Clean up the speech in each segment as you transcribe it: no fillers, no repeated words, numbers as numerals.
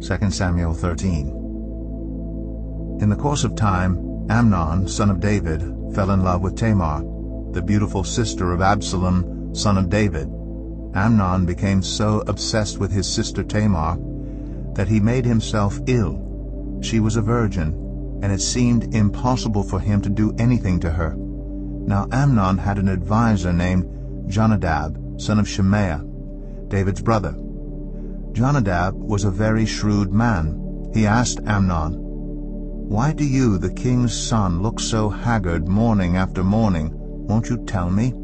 2 Samuel 13. In the course of time, Amnon, son of David, fell in love with Tamar, the beautiful sister of Absalom, son of David. Amnon became so obsessed with his sister Tamar that he made himself ill. She was a virgin, and it seemed impossible for him to do anything to her. Now Amnon had an adviser named Jonadab, son of Shemaiah, David's brother. Jonadab was a very shrewd man. He asked Amnon, "Why do you, the king's son, look so haggard morning after morning? Won't you tell me?"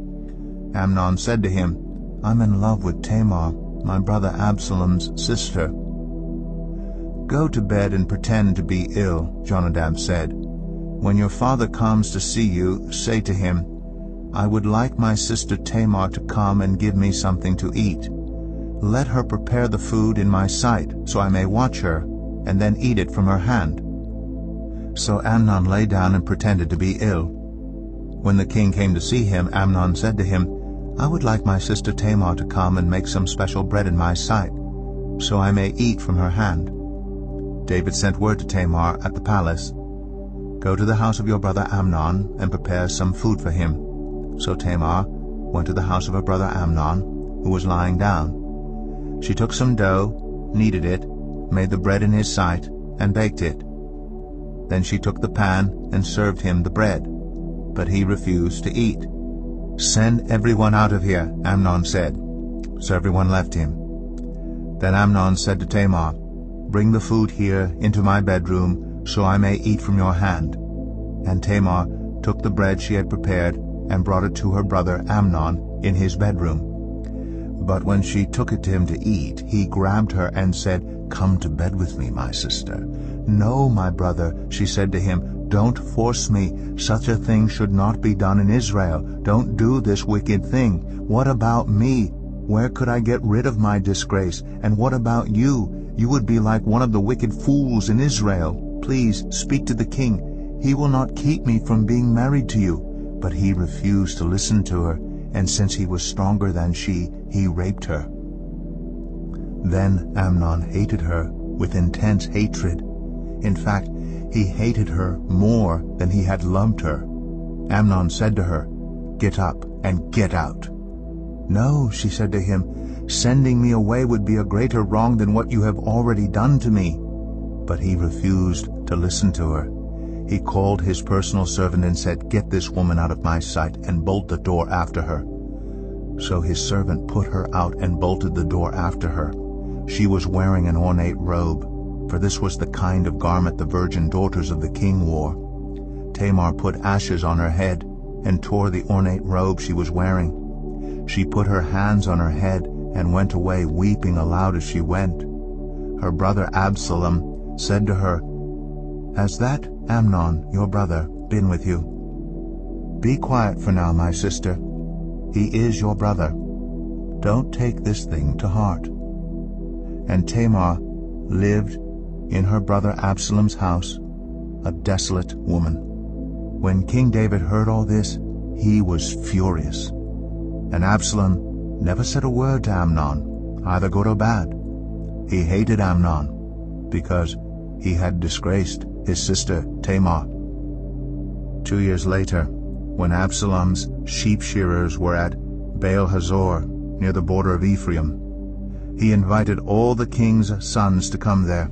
Amnon said to him, "I'm in love with Tamar, my brother Absalom's sister." "Go to bed and pretend to be ill," Jonadab said. "When your father comes to see you, say to him, 'I would like my sister Tamar to come and give me something to eat. Let her prepare the food in my sight, so I may watch her, and then eat it from her hand.'" So Amnon lay down and pretended to be ill. When the king came to see him, Amnon said to him, "I would like my sister Tamar to come and make some special bread in my sight, so I may eat from her hand." David sent word to Tamar at the palace, "Go to the house of your brother Amnon and prepare some food for him." So Tamar went to the house of her brother Amnon, who was lying down. She took some dough, kneaded it, made the bread in his sight, and baked it. Then she took the pan and served him the bread, but he refused to eat. "Send everyone out of here," Amnon said. So everyone left him. Then Amnon said to Tamar, "Bring the food here into my bedroom, so I may eat from your hand." And Tamar took the bread she had prepared and brought it to her brother Amnon in his bedroom. But when she took it to him to eat, he grabbed her and said, "Come to bed with me, my sister." "No, my brother," she said to him, "don't force me. Such a thing should not be done in Israel. Don't do this wicked thing. What about me? Where could I get rid of my disgrace? And what about you? You would be like one of the wicked fools in Israel. Please speak to the king. He will not keep me from being married to you." But he refused to listen to her, and since he was stronger than she, he raped her. Then Amnon hated her with intense hatred. In fact, he hated her more than he had loved her. Amnon said to her, "Get up and get out." "No," she said to him, "sending me away would be a greater wrong than what you have already done to me." But he refused to listen to her. He called his personal servant and said, "Get this woman out of my sight and bolt the door after her." So his servant put her out and bolted the door after her. She was wearing an ornate robe, for this was the kind of garment the virgin daughters of the king wore. Tamar put ashes on her head and tore the ornate robe she was wearing. She put her hands on her head and went away weeping aloud as she went. Her brother Absalom said to her, "Has that Amnon, your brother, been with you? Be quiet for now, my sister. He is your brother. Don't take this thing to heart." And Tamar lived in her brother Absalom's house, a desolate woman. When King David heard all this, he was furious. And Absalom never said a word to Amnon, either good or bad. He hated Amnon because he had disgraced his sister Tamar. 2 years later, when Absalom's sheep shearers were at Baal-Hazor, near the border of Ephraim, he invited all the king's sons to come there.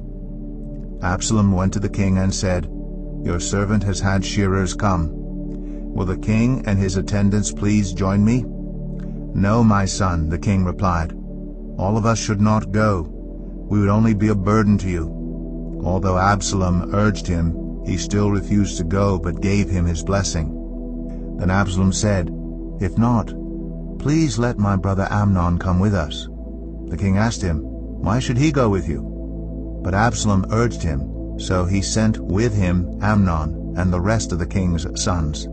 Absalom went to the king and said, "Your servant has had shearers come. Will the king and his attendants please join me?" "No, my son," the king replied. "All of us should not go. We would only be a burden to you." Although Absalom urged him, he still refused to go, but gave him his blessing. Then Absalom said, "If not, please let my brother Amnon come with us." The king asked him, "Why should he go with you?" But Absalom urged him, so he sent with him Amnon and the rest of the king's sons.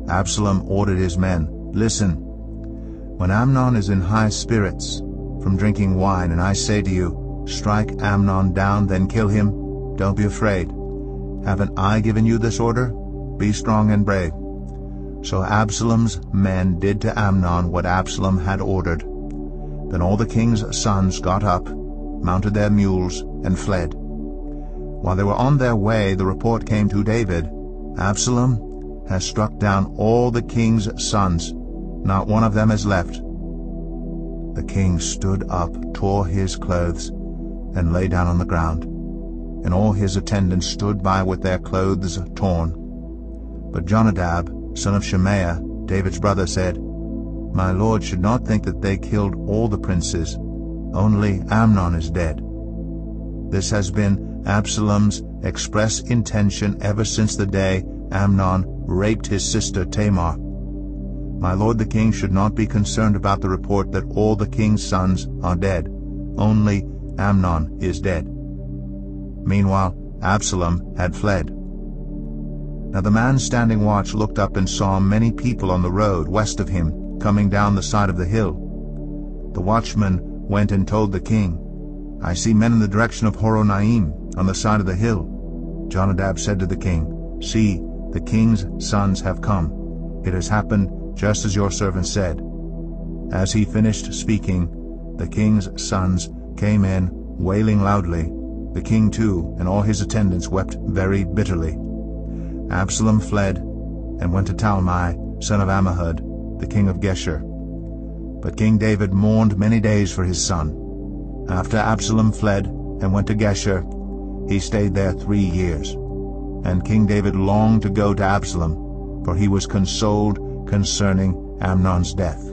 Absalom ordered his men, "Listen, when Amnon is in high spirits from drinking wine, and I say to you, 'Strike Amnon down, then kill him,' don't be afraid. Haven't I given you this order? Be strong and brave." So Absalom's men did to Amnon what Absalom had ordered. Then all the king's sons got up, mounted their mules, and fled. While they were on their way, the report came to David, "Absalom has struck down all the king's sons. Not one of them is left." The king stood up, tore his clothes, and lay down on the ground, and all his attendants stood by with their clothes torn. But Jonadab, son of Shemaiah, David's brother, said, "My lord should not think that they killed all the princes. Only Amnon is dead. This has been Absalom's express intention ever since the day Amnon raped his sister Tamar. My lord the king should not be concerned about the report that all the king's sons are dead. Only Amnon is dead." Meanwhile, Absalom had fled. Now the man standing watch looked up and saw many people on the road west of him, coming down the side of the hill. The watchman went and told the king, "I see men in the direction of Horonaim, on the side of the hill." Jonadab said to the king, "See, the king's sons have come. It has happened just as your servant said." As he finished speaking, the king's sons came in, wailing loudly. The king too, and all his attendants, wept very bitterly. Absalom fled and went to Talmai, son of Ammihud, the king of Geshur. But King David mourned many days for his son. After Absalom fled and went to Geshur, he stayed there 3 years. And King David longed to go to Absalom, for he was consoled concerning Amnon's death.